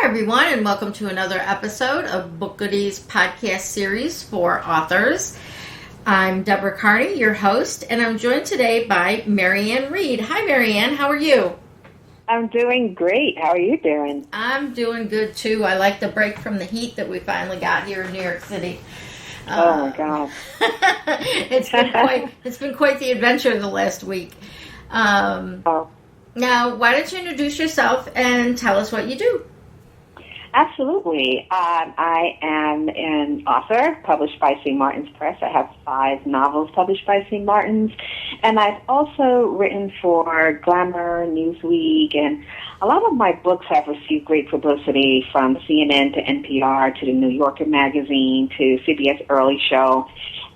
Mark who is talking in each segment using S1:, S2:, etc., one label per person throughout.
S1: everyone, and welcome to another episode of BookGoodies podcast series for authors. I'm Deborah Carney, your host, and I'm joined today by Maryann Reid. Hi, Maryann. How are you?
S2: I'm doing great. How are you doing?
S1: I'm doing good, too. I like the break from the heat that we finally got here in New York City.
S2: Oh, my God.
S1: It's been quite the adventure the last week. Now, why don't you introduce yourself and tell us what you do?
S2: Absolutely. I am an author published by St. Martin's Press. I have 5 novels published by St. Martin's. And I've also written for Glamour, Newsweek, and a lot of my books have received great publicity from CNN to NPR to the New Yorker magazine to CBS Early Show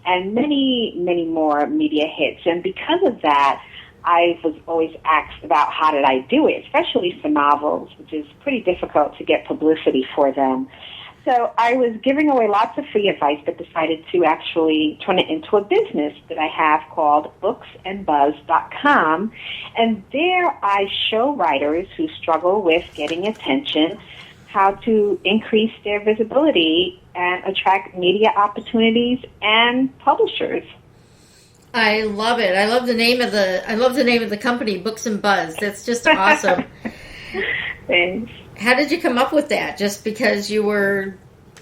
S2: and many, many more media hits. And because of that, I was always asked about how did I do it, especially for novels, which is pretty difficult to get publicity for them. So I was giving away lots of free advice, but decided to actually turn it into a business that I have called booksandbuzz.com. And there I show writers who struggle with getting attention how to increase their visibility and attract media opportunities and publishers.
S1: I love it. I love the name of the company, Books and Buzz. That's just awesome.
S2: Thanks.
S1: How did you come up with that? Just because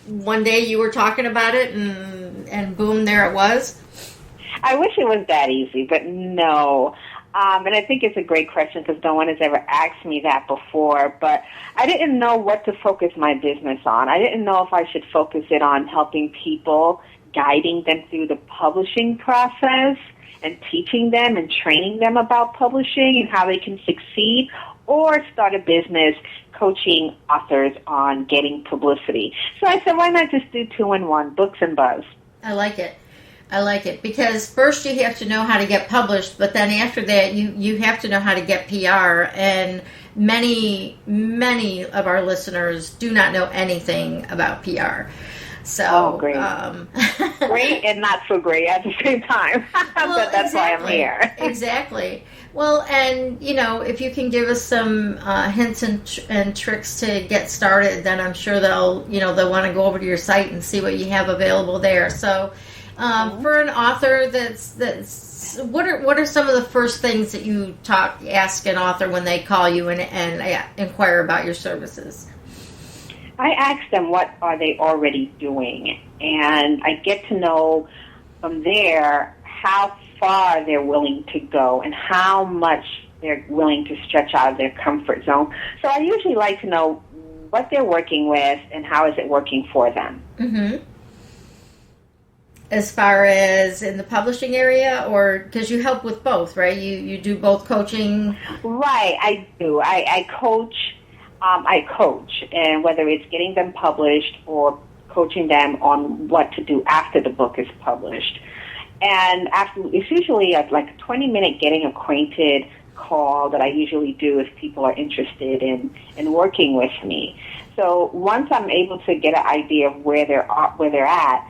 S1: one day you were talking about it and boom, there it was?
S2: I wish it was that easy, but no. And I think it's a great question because no one has ever asked me that before. But I didn't know what to focus my business on. I didn't know if I should focus it on helping people, guiding them through the publishing process and teaching them and training them about publishing and how they can succeed, or start a business coaching authors on getting publicity. So I said, why not just do 2-in-1, Books and Buzz?
S1: I like it. Because first you have to know how to get published, but then after that you have to know how to get PR. And many, many of our listeners do not know anything about PR. So,
S2: great. Great and not so great at the same time. But that's why I'm here.
S1: Exactly. Well, and, if you can give us some hints and tricks to get started, then I'm sure they'll want to go over to your site and see what you have available there. So, for an author what are some of the first things that you ask an author when they call you and inquire about your services?
S2: I ask them what are they already doing, and I get to know from there how far they're willing to go and how much they're willing to stretch out of their comfort zone. So I usually like to know what they're working with and how is it working for them. Mm-hmm.
S1: As far as in the publishing area, or because you help with both, right? You do both coaching?
S2: Right, I do. I coach. And whether it's getting them published or coaching them on what to do after the book is published. And it's usually a 20-minute getting acquainted call that I usually do if people are interested in working with me. So once I'm able to get an idea of where they're at,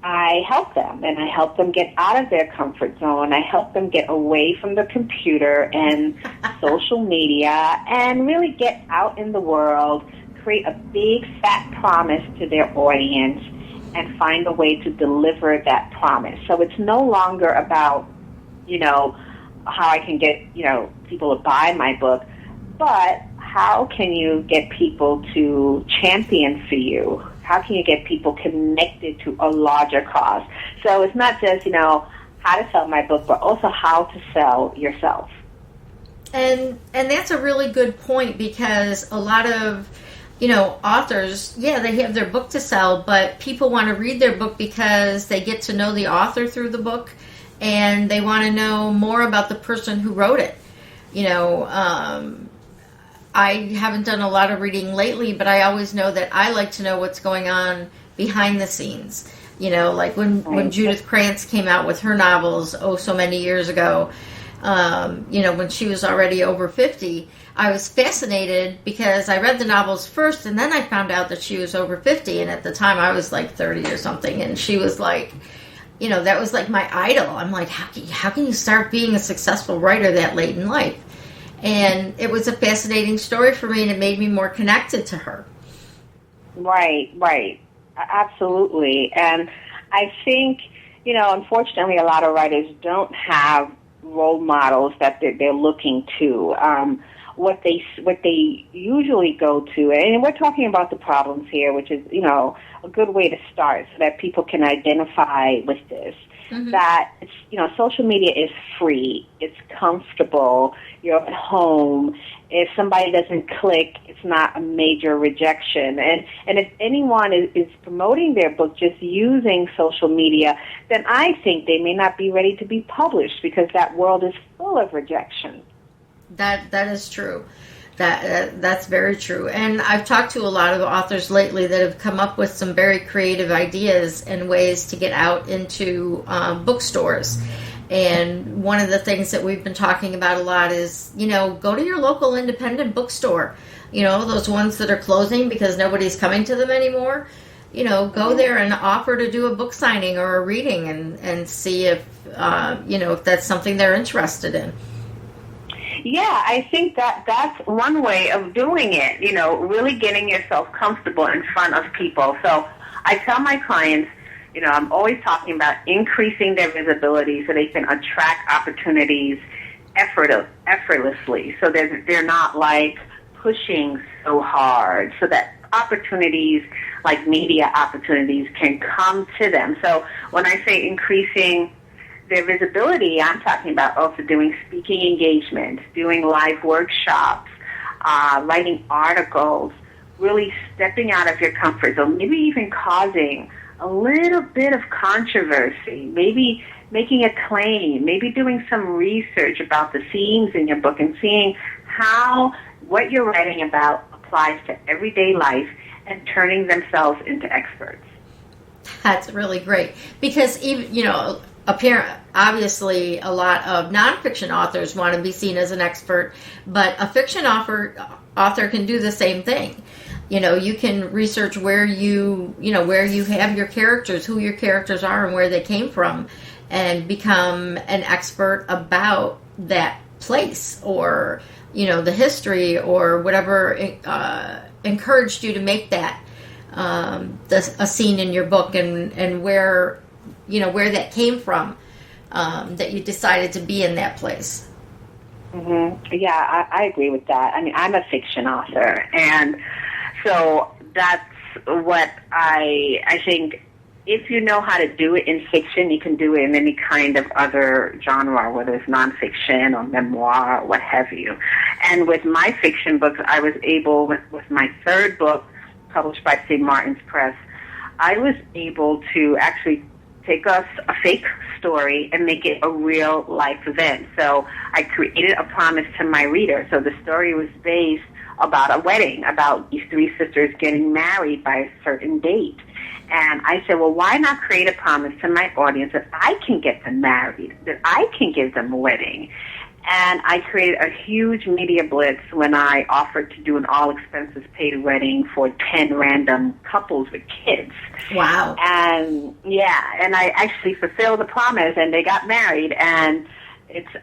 S2: I help them, and I help them get out of their comfort zone. I help them get away from the computer and social media and really get out in the world, create a big, fat promise to their audience, and find a way to deliver that promise. So it's no longer about, how I can get, people to buy my book, but how can you get people to champion for you? How can you get people connected to a larger cause? So it's not just, how to sell my book, but also how to sell yourself.
S1: And that's a really good point, because a lot of, authors, they have their book to sell, but people want to read their book because they get to know the author through the book, and they want to know more about the person who wrote it. I haven't done a lot of reading lately, but I always know that I like to know what's going on behind the scenes. Like when Judith Krantz came out with her novels, so many years ago, when she was already over 50, I was fascinated because I read the novels first, and then I found out that she was over 50, and at the time I was like 30 or something, and she was like, that was like my idol. I'm like, how can you start being a successful writer that late in life? And it was a fascinating story for me, and it made me more connected to her.
S2: Right. Absolutely. And I think, unfortunately, a lot of writers don't have role models that they're looking to. What they usually go to, and we're talking about the problems here, which is, a good way to start so that people can identify with this. Mm-hmm. That it's, social media is free, it's comfortable, you're at home. If somebody doesn't click, it's not a major rejection. And if anyone is promoting their book just using social media, then I think they may not be ready to be published because that world is full of rejection.
S1: That is true. That's very true. And I've talked to a lot of authors lately that have come up with some very creative ideas and ways to get out into bookstores. And one of the things that we've been talking about a lot is, go to your local independent bookstore. Those ones that are closing because nobody's coming to them anymore. Go there and offer to do a book signing or a reading and see if that's something they're interested in.
S2: Yeah, I think that's one way of doing it, really getting yourself comfortable in front of people. So I tell my clients, I'm always talking about increasing their visibility so they can attract opportunities effortlessly, so they're not like pushing so hard, so that opportunities like media opportunities can come to them. So when I say increasing their visibility, I'm talking about also doing speaking engagements, doing live workshops, writing articles, really stepping out of your comfort zone, maybe even causing a little bit of controversy, maybe making a claim, maybe doing some research about the themes in your book and seeing how what you're writing about applies to everyday life and turning themselves into experts.
S1: That's really great because even, obviously a lot of nonfiction authors want to be seen as an expert, but a fiction author can do the same thing. You can research where you have your characters, who your characters are and where they came from, and become an expert about that place or, the history or whatever encouraged you to make that a scene in your book and where that came from, that you decided to be in that place.
S2: Mm-hmm. Yeah, I agree with that. I mean, I'm a fiction author, and so that's what I think. If you know how to do it in fiction, you can do it in any kind of other genre, whether it's nonfiction or memoir or what have you. And with my fiction books, I was able, with my third book, published by St. Martin's Press, I was able to actually take a fake story and make it a real life event. So I created a promise to my reader. So the story was based about a wedding, about these three sisters getting married by a certain date. And I said, well, why not create a promise to my audience that I can get them married, that I can give them a wedding? And I created a huge media blitz when I offered to do an all-expenses-paid wedding for 10 random couples with kids.
S1: Wow.
S2: And, and I actually fulfilled the promise, and they got married, and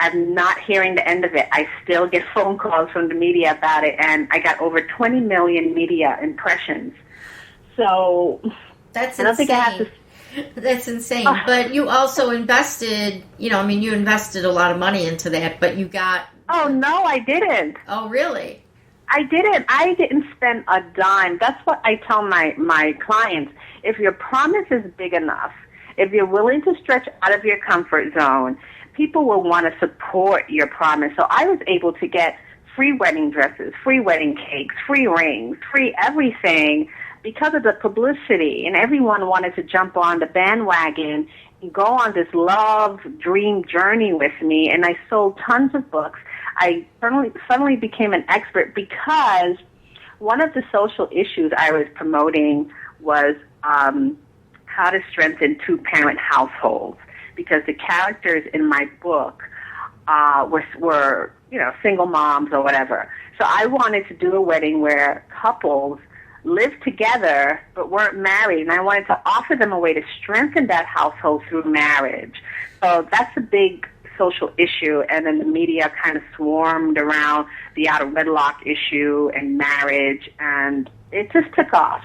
S2: I'm not hearing the end of it. I still get phone calls from the media about it, and I got over 20 million media impressions. So
S1: that's
S2: I don't
S1: insane.
S2: think I have to.
S1: That's insane. But you also invested, you invested a lot of money into that, but you got...
S2: Oh, no, I didn't.
S1: Oh, really?
S2: I didn't spend a dime. That's what I tell my clients. If your promise is big enough, if you're willing to stretch out of your comfort zone, people will want to support your promise. So I was able to get free wedding dresses, free wedding cakes, free rings, free everything, because of the publicity, and everyone wanted to jump on the bandwagon and go on this love dream journey with me, and I sold tons of books. I suddenly became an expert because one of the social issues I was promoting was how to strengthen two-parent households, because the characters in my book were single moms or whatever. So I wanted to do a wedding where couples lived together but weren't married, and I wanted to offer them a way to strengthen that household through marriage. So that's a big social issue, and then the media kind of swarmed around the out of wedlock issue and marriage, and it just took off.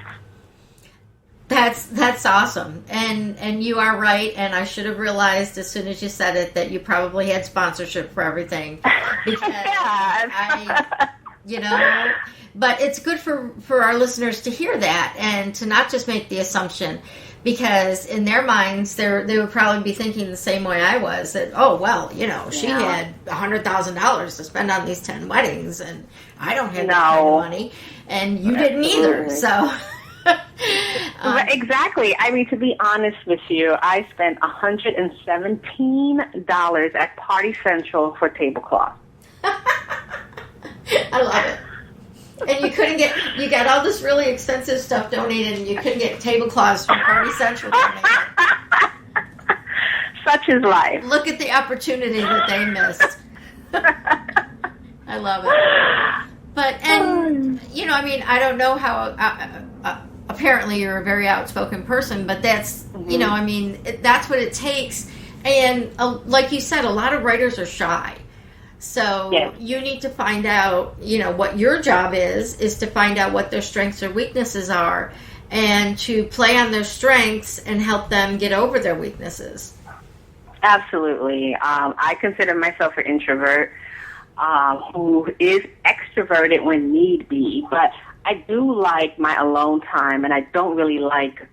S1: That's awesome, and you are right. And I should have realized as soon as you said it that you probably had sponsorship for everything, because But it's good for our listeners to hear that and to not just make the assumption, because in their minds they would probably be thinking the same way I was, that she had $100,000 to spend on these 10 weddings, and I don't have that kind of money, and you didn't either. So.
S2: Exactly. I mean, to be honest with you, I spent $117 at Party Central for tablecloth.
S1: I love it. And you got all this really expensive stuff donated, and you couldn't get tablecloths from Party Central donated.
S2: Such is life.
S1: Look at the opportunity that they missed. I love it. But, I don't know how... apparently you're a very outspoken person, but that's, that's what it takes. And like you said, a lot of writers are shy. So you need to find out, what your job is to find out what their strengths or weaknesses are, and to play on their strengths and help them get over their weaknesses.
S2: Absolutely. I consider myself an introvert who is extroverted when need be, but I do like my alone time, and I don't really like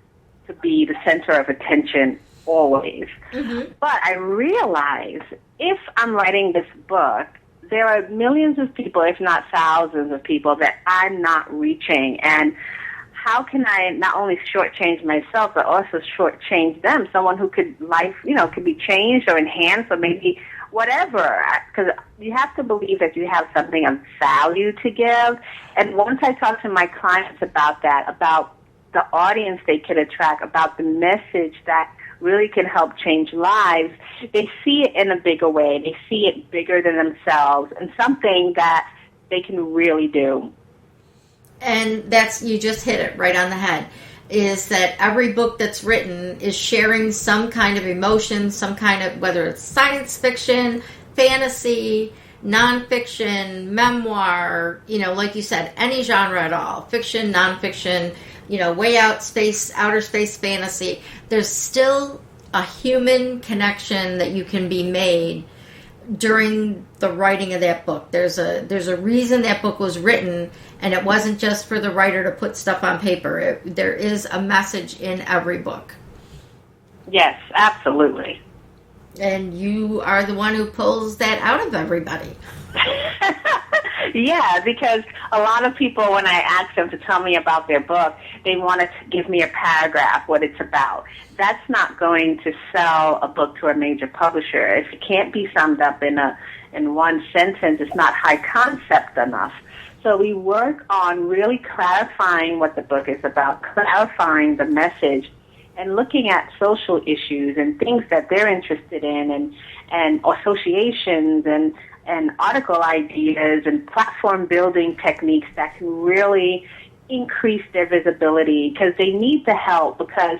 S2: to be the center of attention always. Mm-hmm. But I realize if I'm writing this book, there are millions of people, if not thousands of people, that I'm not reaching. And how can I not only shortchange myself, but also shortchange them? Someone who could be changed or enhanced, or maybe whatever, because you have to believe that you have something of value to give. And once I talk to my clients about that, about the audience they could attract, about the message that really can help change lives, they see it in a bigger way. They see it bigger than themselves, and something that they can really do.
S1: And you just hit it right on the head, is that every book that's written is sharing some kind of emotion, some kind of, whether it's science fiction, fantasy, nonfiction, memoir, like you said, any genre at all, fiction, nonfiction, outer space fantasy. There's still a human connection that you can be made during the writing of that book. There's a reason that book was written, and it wasn't just for the writer to put stuff on paper. There is a message in every book. Yes, absolutely. And you are the one who pulls that out of everybody.
S2: Yeah, because a lot of people, when I ask them to tell me about their book, they want to give me a paragraph, what it's about. That's not going to sell a book to a major publisher. If it can't be summed up in one sentence, it's not high concept enough. So we work on really clarifying what the book is about, clarifying the message, and looking at social issues and things that they're interested in, and associations and article ideas and platform building techniques that can really increase their visibility, because they need the help. Because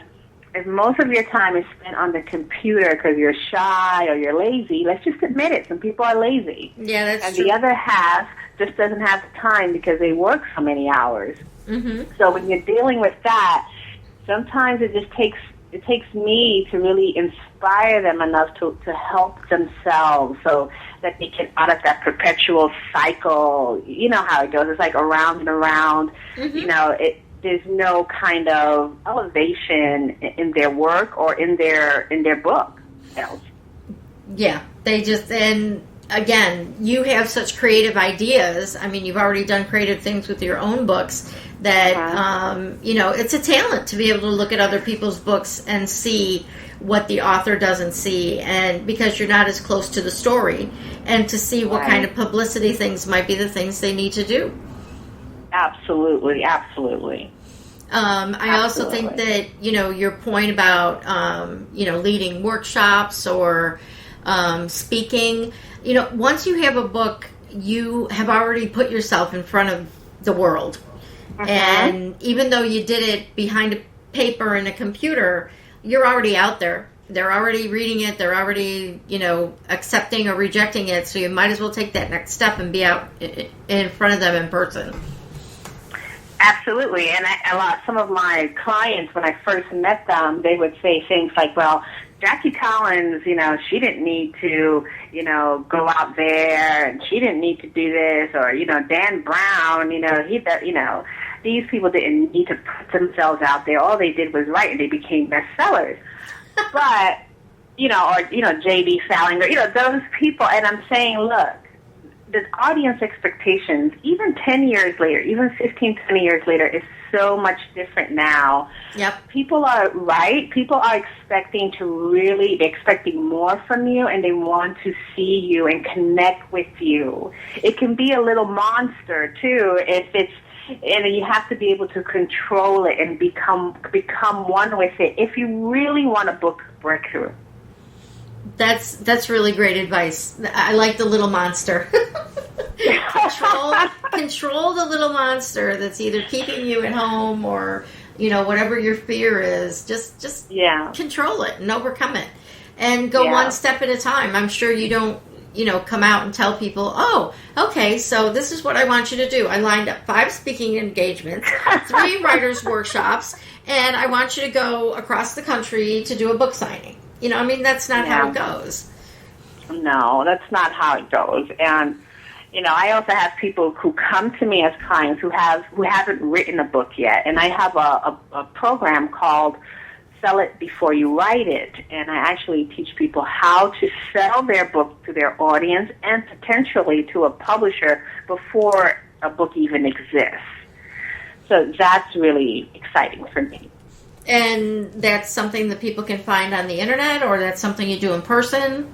S2: if most of your time is spent on the computer because you're shy or you're lazy, let's just admit it, some people are lazy.
S1: Yeah, that's
S2: and
S1: true.
S2: The other half just doesn't have the time because they work so many hours. Mm-hmm. So when you're dealing with that, sometimes it just takes me to really inspire them enough to help themselves, so that they get out of that perpetual cycle. You know how it goes. It's like around and around. Mm-hmm. There's no kind of elevation in their work or in their book.
S1: Yeah, they just, and again, you have such creative ideas. I mean, you've already done creative things with your own books that, it's a talent to be able to look at other people's books and see what the author doesn't see, and because you're not as close to the story, and to see what kind of publicity things might be the things they need to do.
S2: Absolutely.
S1: I also think that, your point about, leading workshops or speaking, once you have a book, you have already put yourself in front of the world. Uh-huh. And even though you did it behind a paper and a computer, you're already out there. They're already reading it. They're already, accepting or rejecting it. So you might as well take that next step and be out in front of them in person.
S2: Absolutely. And some of my clients, when I first met them, they would say things like, well, Jackie Collins, she didn't need to, go out there, and she didn't need to do this, or, Dan Brown, these people didn't need to put themselves out there. All they did was write, and they became bestsellers. But, J.D. Salinger, those people, and I'm saying, look, the audience expectations, even 10 years later, even 15, 20 years later, is so much different now.
S1: Yep.
S2: People are expecting more from you, and they want to see you and connect with you. It can be a little monster, too, and you have to be able to control it and become one with it if you really want a book breakthrough.
S1: That's really great advice. I like the little monster. Control the little monster that's either keeping you at home or, whatever your fear is. Just control it and overcome it. And go one step at a time. I'm sure you don't, come out and tell people, oh, okay, so this is what I want you to do. I lined up 5 speaking engagements, 3 writers' workshops, and I want you to go across the country to do a book signing. That's not how it goes.
S2: No, that's not how it goes. And, I also have people who come to me as clients who haven't written a book yet. And I have a program called Sell It Before You Write It. And I actually teach people how to sell their book to their audience and potentially to a publisher before a book even exists. So that's really exciting for me.
S1: And that's something that people can find on the internet, or that's something you do in person?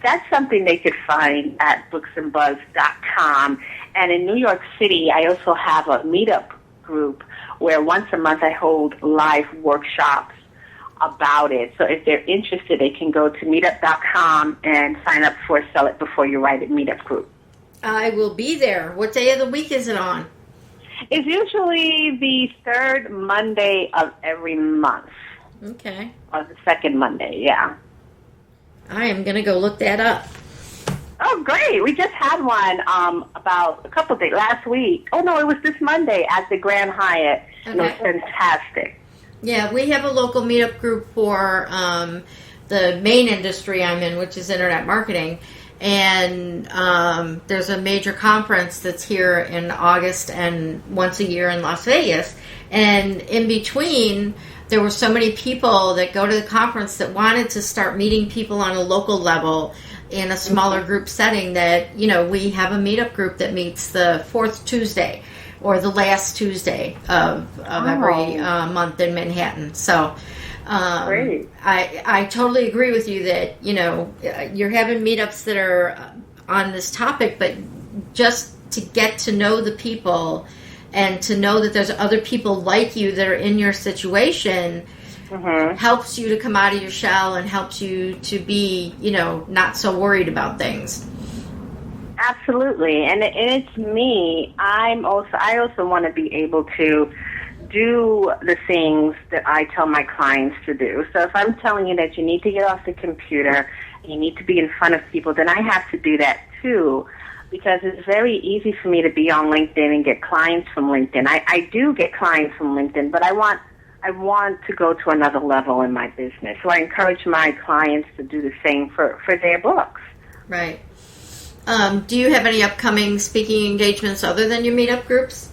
S2: That's something they could find at booksandbuzz.com. And in New York City, I also have a Meetup group where once a month I hold live workshops about it. So if they're interested, they can go to meetup.com and sign up for Sell It Before You Write It Meetup group.
S1: I will be there. What day of the week is it on?
S2: It's usually the 3rd Monday of every month.
S1: Okay.
S2: Or the 2nd Monday, yeah.
S1: I am going to go look that up.
S2: Oh, great. We just had one about a couple of days, last week. Oh, no, it was this Monday at the Grand Hyatt. Okay. It was fantastic.
S1: Yeah, we have a local meetup group for the main industry I'm in, which is internet marketing. And there's a major conference that's here in August and once a year in Las Vegas. And in between, there were so many people that go to the conference that wanted to start meeting people on a local level in a smaller group setting that, we have a meetup group that meets the 4th Tuesday or the last Tuesday of every month in Manhattan. So
S2: great.
S1: I totally agree with you that, you're having meetups that are on this topic, but just to get to know the people and to know that there's other people like you that are in your situation helps you to come out of your shell and helps you to be, not so worried about things.
S2: Absolutely. And it's me. I also want to be able to do the things that I tell my clients to do. So if I'm telling you that you need to get off the computer, you need to be in front of people, then I have to do that too, because it's very easy for me to be on LinkedIn and get clients from LinkedIn. I do get clients from LinkedIn, but I want to go to another level in my business. So I encourage my clients to do the same for their books.
S1: Right. Do you have any upcoming speaking engagements other than your meetup groups?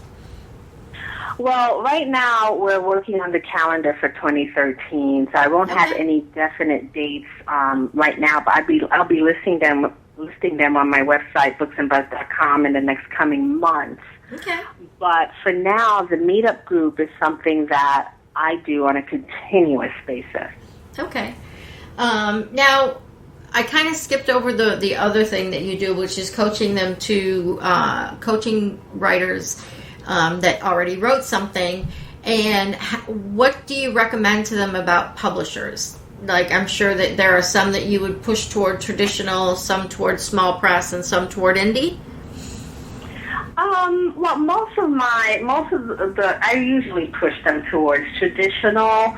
S2: Well, right now we're working on the calendar for 2013, so I won't have any definite dates right now, but I'll be listing them on my website, booksandbuzz.com, in the next coming months.
S1: Okay.
S2: But for now, the Meetup group is something that I do on a continuous basis.
S1: Okay. Now, I kind of skipped over the other thing that you do, which is coaching them to coaching writers that already wrote something. And what do you recommend to them about publishers? Like, I'm sure that there are some that you would push toward traditional, some toward small press, and some toward indie.
S2: Well, most of I usually push them towards traditional,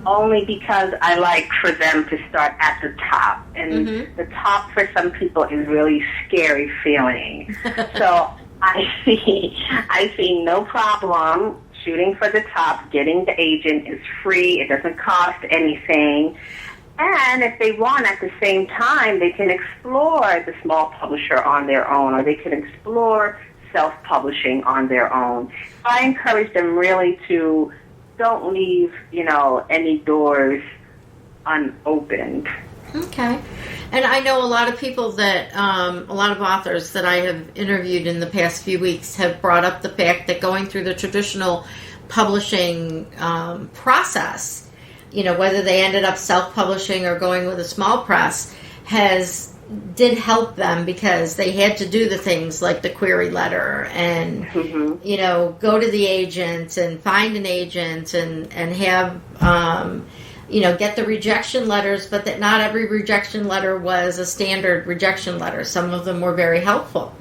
S2: only because I like for them to start at the top. And the top for some people is really scary feeling. So I see no problem shooting for the top. Getting the agent is free. It doesn't cost anything. And if they want, at the same time, they can explore the small publisher on their own, or they can explore self-publishing on their own. So I encourage them really to don't leave, any doors unopened.
S1: Okay. And I know a lot of people that, a lot of authors that I have interviewed in the past few weeks have brought up the fact that going through the traditional publishing process, whether they ended up self-publishing or going with a small press, did help them because they had to do the things like the query letter and, go to the agent and find an agent and have, get the rejection letters, but that not every rejection letter was a standard rejection letter. Some of them were very helpful.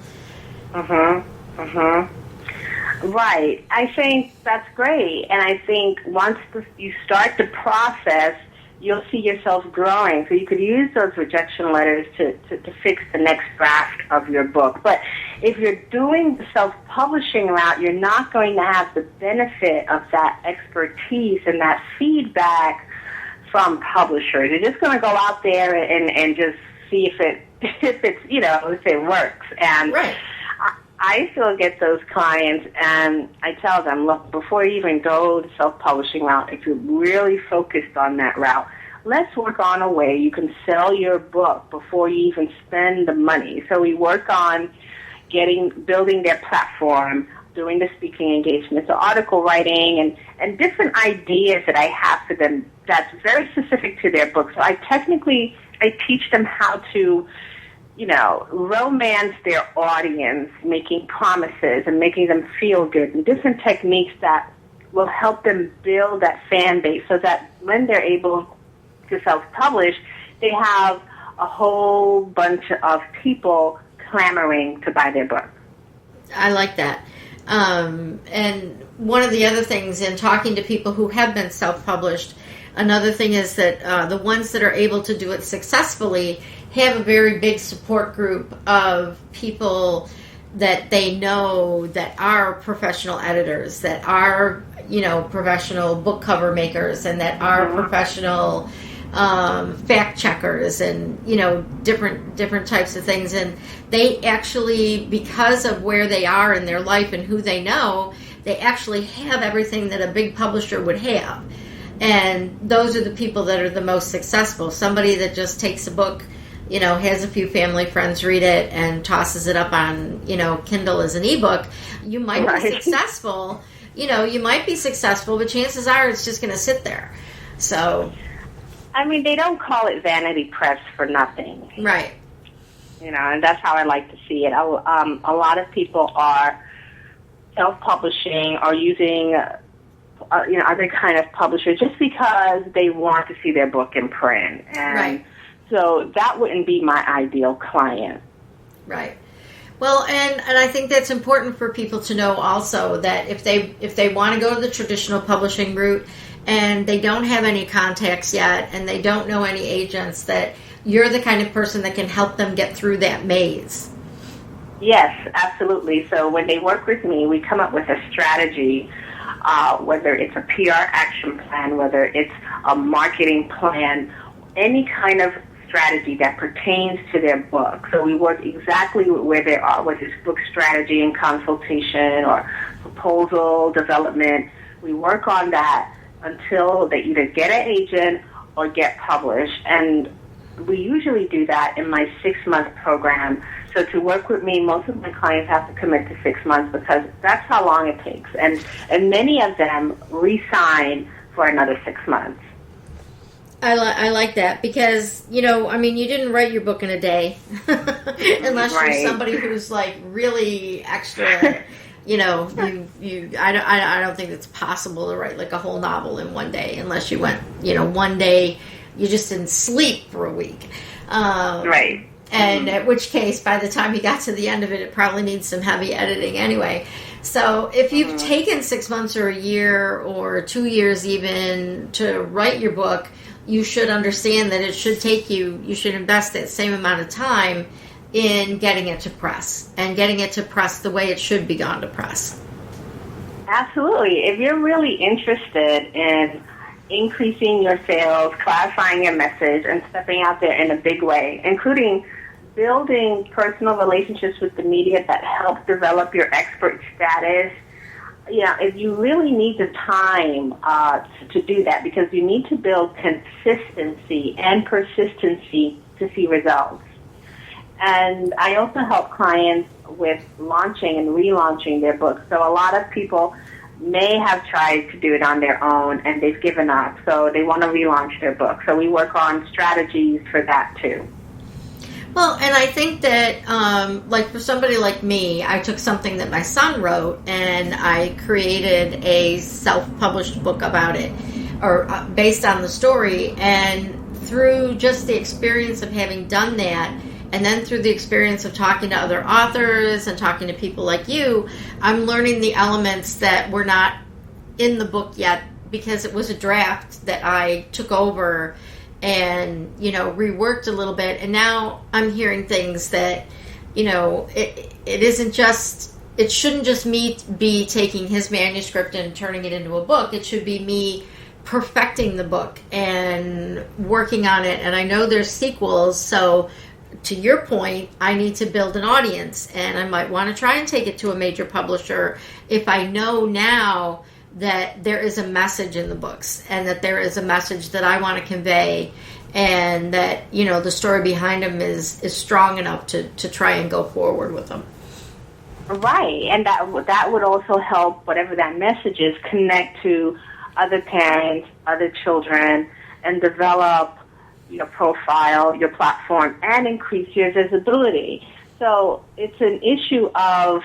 S2: Right. I think that's great. And I think once you start the process, you'll see yourself growing. So you could use those rejection letters to fix the next draft of your book. But if you're doing the self-publishing route, you're not going to have the benefit of that expertise and that feedback from publishers. You're just going to go out there and just see if it works. And
S1: right.
S2: I still get those clients, and I tell them, look, before you even go the self-publishing route, if you're really focused on that route, let's work on a way you can sell your book before you even spend the money. So we work on building their platform, doing the speaking engagements, the article writing, and different ideas that I have for them that's very specific to their book. So I teach them how to romance their audience, making promises and making them feel good, and different techniques that will help them build that fan base so that when they're able to self-publish, they have a whole bunch of people clamoring to buy their book.
S1: I like that. And one of the other things in talking to people who have been self-published, another thing is that the ones that are able to do it successfully have a very big support group of people that they know that are professional editors, that are, professional book cover makers, and that are professional fact checkers and, different types of things. And they actually, because of where they are in their life and who they know, they actually have everything that a big publisher would have. And those are the people that are the most successful. Somebody that just takes a book, has a few family friends read it and tosses it up on, Kindle as an ebook, you might be successful. You might be successful, but chances are it's just going to sit there. So,
S2: I mean, they don't call it vanity press for nothing.
S1: Right.
S2: And that's how I like to see it. A lot of people are self-publishing or using, other kind of publishers just because they want to see their book in print. And
S1: right.
S2: So that wouldn't be my ideal client.
S1: Right. Well, and I think that's important for people to know also that if they want to go to the traditional publishing route and they don't have any contacts yet and they don't know any agents, that you're the kind of person that can help them get through that maze.
S2: Yes, absolutely. So when they work with me, we come up with a strategy, whether it's a PR action plan, whether it's a marketing plan, any kind of strategy that pertains to their book. So we work exactly where they are, whether it's book strategy and consultation or proposal development. We work on that until they either get an agent or get published. And we usually do that in my 6-month program. So to work with me, most of my clients have to commit to 6 months because that's how long it takes. And many of them re-sign for another 6 months.
S1: I like that because, you didn't write your book in a day unless you're somebody who's like really extra, I don't think it's possible to write like a whole novel in one day unless you went, one day you just didn't sleep for a week.
S2: Right.
S1: And at which case, by the time you got to the end of it, it probably needs some heavy editing anyway. So if you've taken 6 months or a year or 2 years even to write your book, you should understand that it should take you should invest that same amount of time in getting it to press and getting it to press the way it should be gone to press.
S2: Absolutely. If you're really interested in increasing your sales, clarifying your message, and stepping out there in a big way, including building personal relationships with the media that help develop your expert status, if you really need the time to do that, because you need to build consistency and persistency to see results. And I also help clients with launching and relaunching their books. So a lot of people may have tried to do it on their own and they've given up, so they want to relaunch their book. So we work on strategies for that too.
S1: Well, and I think that, like for somebody like me, I took something that my son wrote and I created a self-published book about it, or based on the story. And through just the experience of having done that, and then through the experience of talking to other authors and talking to people like you, I'm learning the elements that were not in the book yet, because it was a draft that I took over and, reworked a little bit. And now I'm hearing things that, it isn't just, it shouldn't just me be taking his manuscript and turning it into a book. It should be me perfecting the book and working on it. And I know there's sequels, so to your point, I need to build an audience, and I might want to try and take it to a major publisher if I know now that there is a message in the books and that there is a message that I want to convey, and that, the story behind them is strong enough to try and go forward with them.
S2: Right, and that would also help whatever that message is connect to other parents, other children, and develop your profile, your platform, and increase your visibility. So it's an issue of,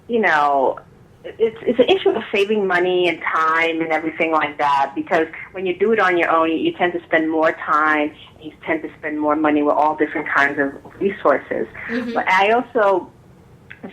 S2: it's an issue of saving money and time and everything like that, because when you do it on your own, you tend to spend more time, and you tend to spend more money with all different kinds of resources. Mm-hmm. But I also, to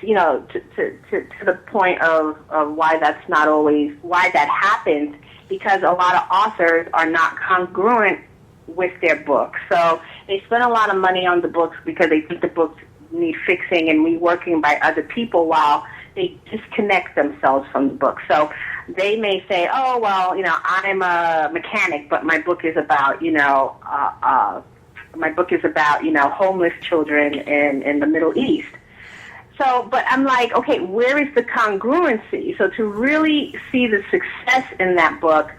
S2: the point of why that's not always, why that happens, because a lot of authors are not congruent with their books. So they spend a lot of money on the books because they think the books need fixing and reworking by other people, while they disconnect themselves from the book. So they may say, oh, well, I'm a mechanic, but my book is about, homeless children in the Middle East. So, but I'm like, okay, where is the congruency? So to really see the success in that book,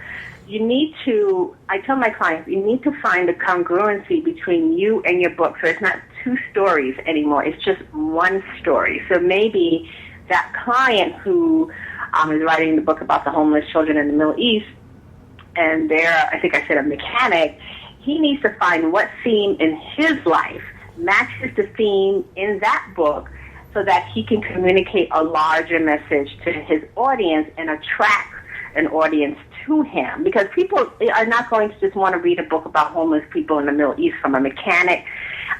S2: I tell my clients, you need to find a congruency between you and your book. So it's not two stories anymore. It's just one story. So maybe that client who is writing the book about the homeless children in the Middle East, and they're, I think I said, a mechanic, he needs to find what theme in his life matches the theme in that book, so that he can communicate a larger message to his audience and attract an audience to him. Because people are not going to just want to read a book about homeless people in the Middle East from a mechanic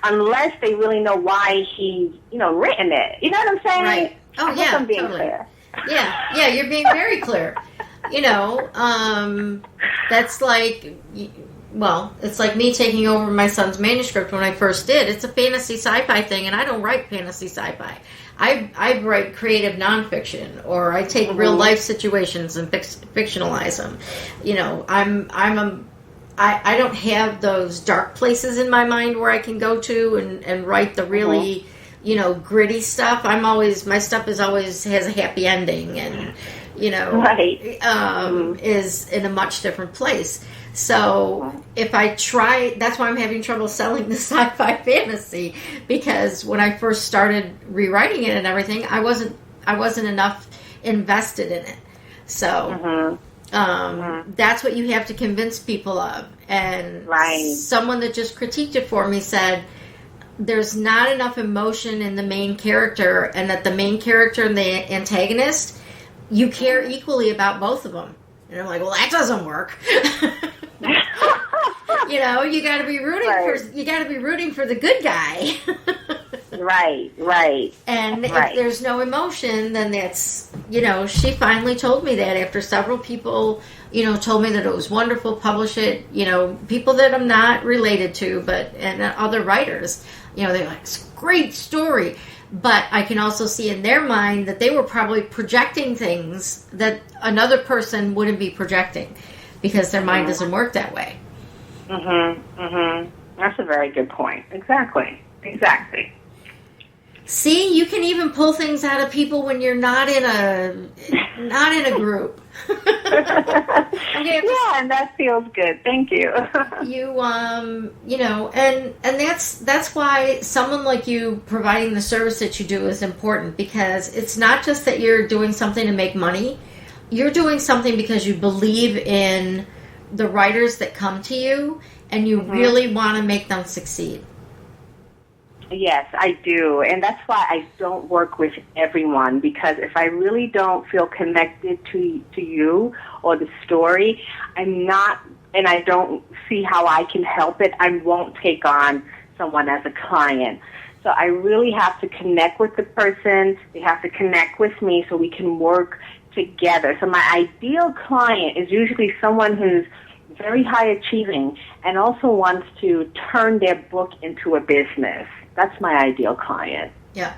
S2: unless they really know why he's, written it. You know what I'm saying?
S1: Right. Oh,
S2: I hope I'm being
S1: totally
S2: clear.
S1: Yeah, you're being very clear. That's like, it's like me taking over my son's manuscript when I first did. It's a fantasy sci-fi thing, and I don't write fantasy sci-fi. I write creative nonfiction, or I take real life situations and fictionalize them. I don't have those dark places in my mind where I can go to and write the really, gritty stuff. My stuff has a happy ending, and is in a much different place. So if I try, that's why I'm having trouble selling the sci-fi fantasy, because when I first started rewriting it and everything, I wasn't enough invested in it. So that's what you have to convince people of. And someone that just critiqued it for me said, there's not enough emotion in the main character, and that the main character and the antagonist, you care equally about both of them. And I'm like, well, that doesn't work. You got to be rooting for the good guy. Right. And if there's no emotion, then that's, she finally told me that after several people, told me that it was wonderful, publish it, people that I'm not related to, and other writers, they're like, it's great story. But I can also see in their mind that they were probably projecting things that another person wouldn't be projecting because their mind doesn't work that way.
S2: That's a very good point. Exactly.
S1: See, you can even pull things out of people when you're not in a group.
S2: Yeah, and that feels good. Thank you.
S1: And that's why someone like you providing the service that you do is important, because it's not just that you're doing something to make money. You're doing something because you believe in the writers that come to you, and you really want to make them succeed.
S2: Yes, I do. And that's why I don't work with everyone, because if I really don't feel connected to you or the story, I'm not, and I don't see how I can help it, I won't take on someone as a client. So I really have to connect with the person. They have to connect with me so we can work together. So my ideal client is usually someone who's very high achieving and also wants to turn their book into a business. That's my ideal client.
S1: Yeah.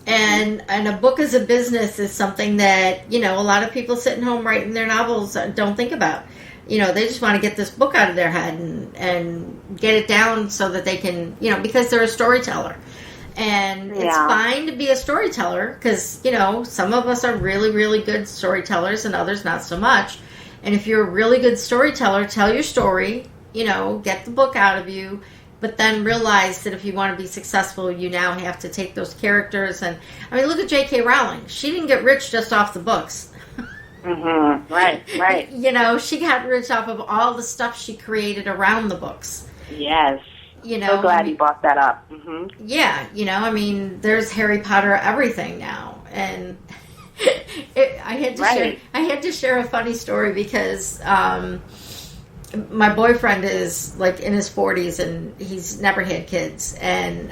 S1: And a book as a business is something that, a lot of people sitting home writing their novels don't think about. They just want to get this book out of their head and get it down so that they can, because they're a storyteller. And it's fine to be a storyteller because, some of us are really, really good storytellers and others not so much. And if you're a really good storyteller, tell your story, get the book out of you. But then realize that if you want to be successful, you now have to take those characters. And look at J.K. Rowling. She didn't get rich just off the books.
S2: Right.
S1: She got rich off of all the stuff she created around the books.
S2: Yes. So glad you brought that up.
S1: Yeah. There's Harry Potter everything now. And I had to share a funny story because my boyfriend is like in his 40s and he's never had kids, and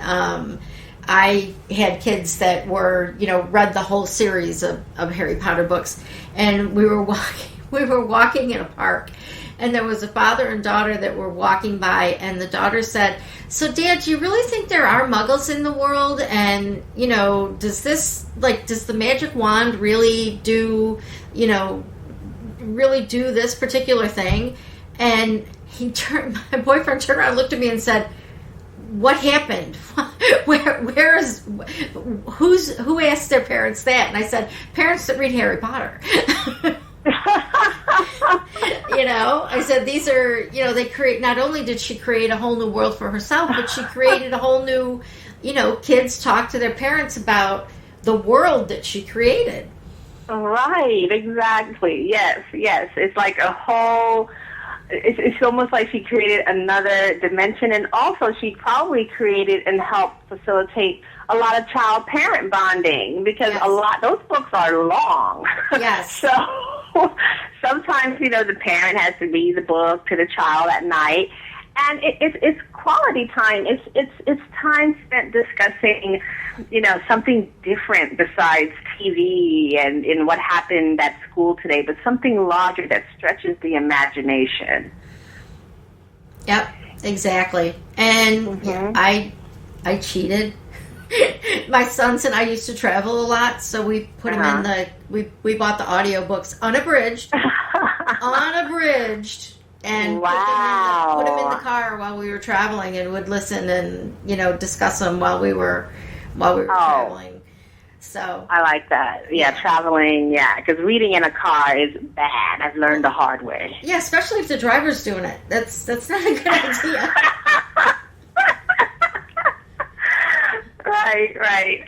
S1: I had kids that were read the whole series of Harry Potter books, and we were walking in a park, and there was a father and daughter that were walking by, and the daughter said, "So Dad, do you really think there are muggles in the world? And does the magic wand really do this particular thing?" And my boyfriend turned around and looked at me and said, "What happened? Who asked their parents that?" And I said, "Parents that read Harry Potter." I said, these are, they create, not only did she create a whole new world for herself, but she created a whole new, kids talk to their parents about the world that she created.
S2: Right, exactly. Yes. It's like a whole... It's almost like she created another dimension, and also she probably created and helped facilitate a lot of child-parent bonding, because those books are long.
S1: Yes.
S2: So sometimes, the parent has to read the book to the child at night, and it's quality time. It's time spent discussing, something different besides TV and what happened at school today, but something larger that stretches the imagination.
S1: Yep, exactly. And I cheated. My sons and I used to travel a lot, so we put them in we bought the audiobooks unabridged, and put them in the car while we were traveling, and would listen and discuss them while we were traveling. So
S2: I like that. Yeah, traveling. Yeah, because reading in a car is bad. I've learned the hard way.
S1: Yeah, especially if the driver's doing it. That's not a good idea.
S2: Right.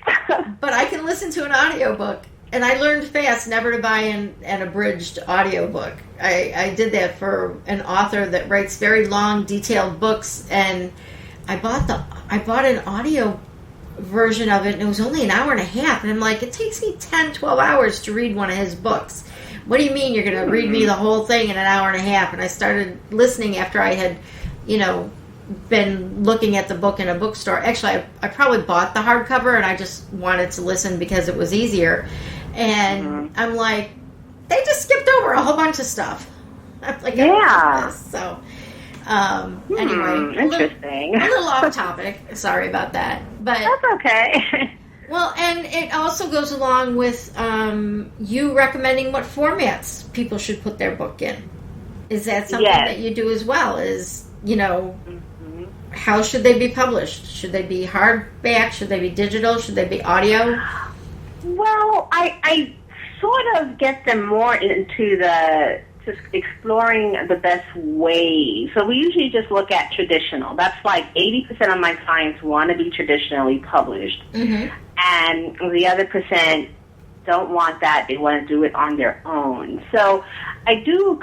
S1: But I can listen to an audiobook, and I learned fast never to buy an abridged audiobook. I did that for an author that writes very long, detailed books, and I bought an audio version of it, and it was only an hour and a half, and I'm like, it takes me 10, 12 hours to read one of his books. What do you mean you're going to read me the whole thing in an hour and a half? And I started listening after I had, been looking at the book in a bookstore. Actually, I probably bought the hardcover, and I just wanted to listen because it was easier. And I'm like, they just skipped over a whole bunch of stuff. I'm like, I don't like this. So, anyway,
S2: interesting.
S1: A little off topic. Sorry about that. But
S2: that's okay.
S1: Well, and it also goes along with you recommending what formats people should put their book in. Is that something that you do as well? Is, how should they be published? Should they be hardback? Should they be digital? Should they be audio?
S2: Well, I sort of get them more into just exploring the best way. So we usually just look at traditional. That's like 80% of my clients want to be traditionally published. Mm-hmm. And the other percent don't want that. They want to do it on their own. So I do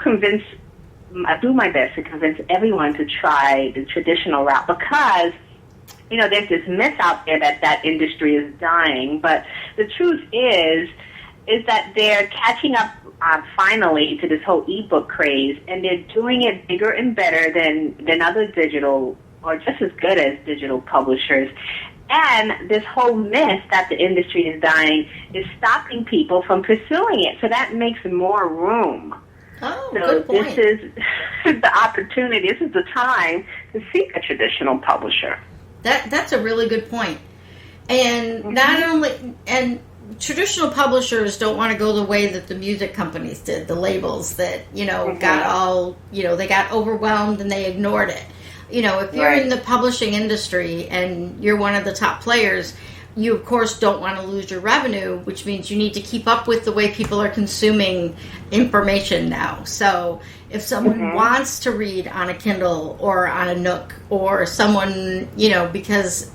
S2: my best to convince everyone to try the traditional route because, there's this myth out there that industry is dying. But the truth is that they're catching up finally to this whole ebook craze, and they're doing it bigger and better than other digital or just as good as digital publishers. And this whole myth that the industry is dying is stopping people from pursuing it. So that makes more room.
S1: Oh,
S2: so
S1: good point.
S2: This is the opportunity. This is the time to seek a traditional publisher.
S1: That's a really good point. And not only traditional publishers don't want to go the way that the music companies did, the labels that, got all, they got overwhelmed and they ignored it. If you're in the publishing industry and you're one of the top players, you, of course, don't want to lose your revenue, which means you need to keep up with the way people are consuming information now. So if someone wants to read on a Kindle or on a Nook or someone, because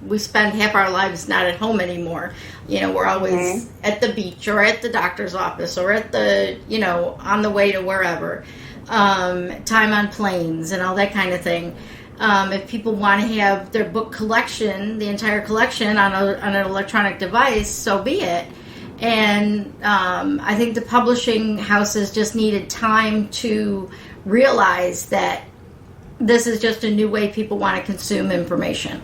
S1: we spend half our lives not at home anymore. We're always at the beach or at the doctor's office or at the, on the way to wherever. Time on planes and all that kind of thing. If people want to have their book collection, the entire collection on an electronic device, so be it. And I think the publishing houses just needed time to realize that this is just a new way people want to consume information.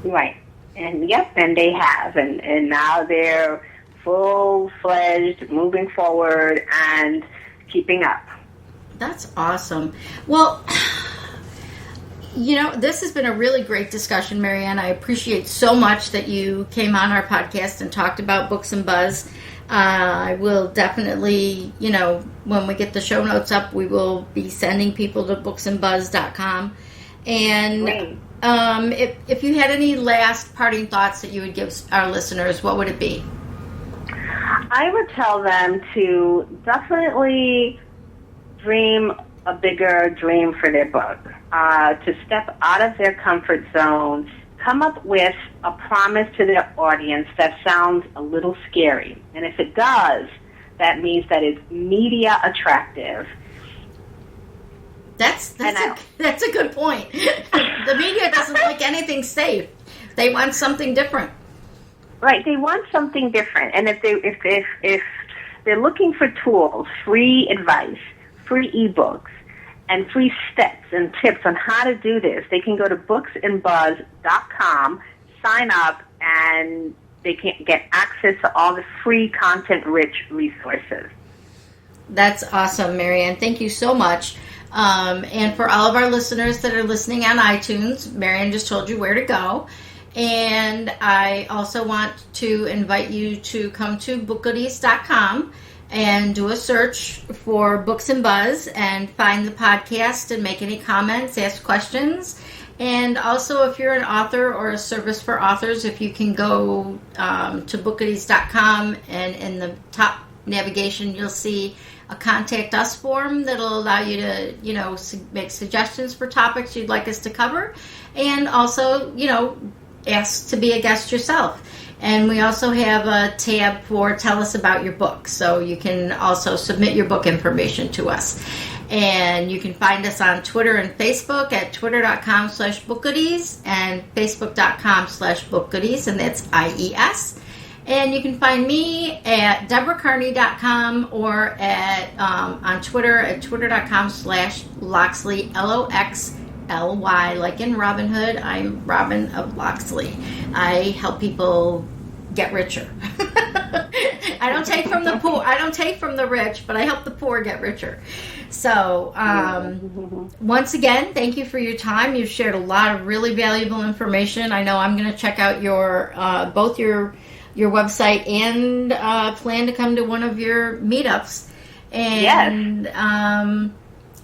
S2: Right. And and they have. And now they're full-fledged, moving forward, and keeping up.
S1: That's awesome. Well, this has been a really great discussion, Maryann. I appreciate so much that you came on our podcast and talked about Books and Buzz. I will definitely, when we get the show notes up, we will be sending people to booksandbuzz.com. And if you had any last parting thoughts that you would give our listeners, what would it be?
S2: I would tell them to definitely dream a bigger dream for their book, to step out of their comfort zone, come up with a promise to their audience that sounds a little scary. And if it does, that means that it's media attractive.
S1: That's a good point. The media doesn't like anything safe. They want something different.
S2: Right, they want something different. And if they're looking for tools, free advice, free ebooks, and free steps and tips on how to do this, they can go to booksandbuzz.com, sign up, and they can get access to all the free content-rich resources.
S1: That's awesome, Maryann. Thank you so much. And for all of our listeners that are listening on iTunes, Maryann just told you where to go. And I also want to invite you to come to BookGoodies.com and do a search for Books and Buzz and find the podcast and make any comments, ask questions. And also, if you're an author or a service for authors, if you can go to BookGoodies.com and in the top navigation, you'll see a contact us form that'll allow you to, make suggestions for topics you'd like us to cover. And also, ask to be a guest yourself. And we also have a tab for tell us about your book. So you can also submit your book information to us. And you can find us on Twitter and Facebook at twitter.com/bookgoodies and facebook.com/bookgoodies, and that's IES. And you can find me at deborahcarney.com or at on Twitter at twitter.com/Loxley, LOXLY, like in Robin Hood. I'm Robin of Loxley. I help people get richer. I don't take from the poor. I don't take from the rich, but I help the poor get richer. So, once again, thank you for your time. You've shared a lot of really valuable information. I know I'm going to check out your both your website and plan to come to one of your meetups. And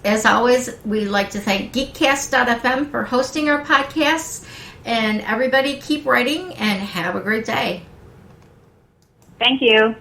S1: as always, we'd like to thank Geekcast.fm for hosting our podcasts. And everybody keep writing and have a great day.
S2: Thank you.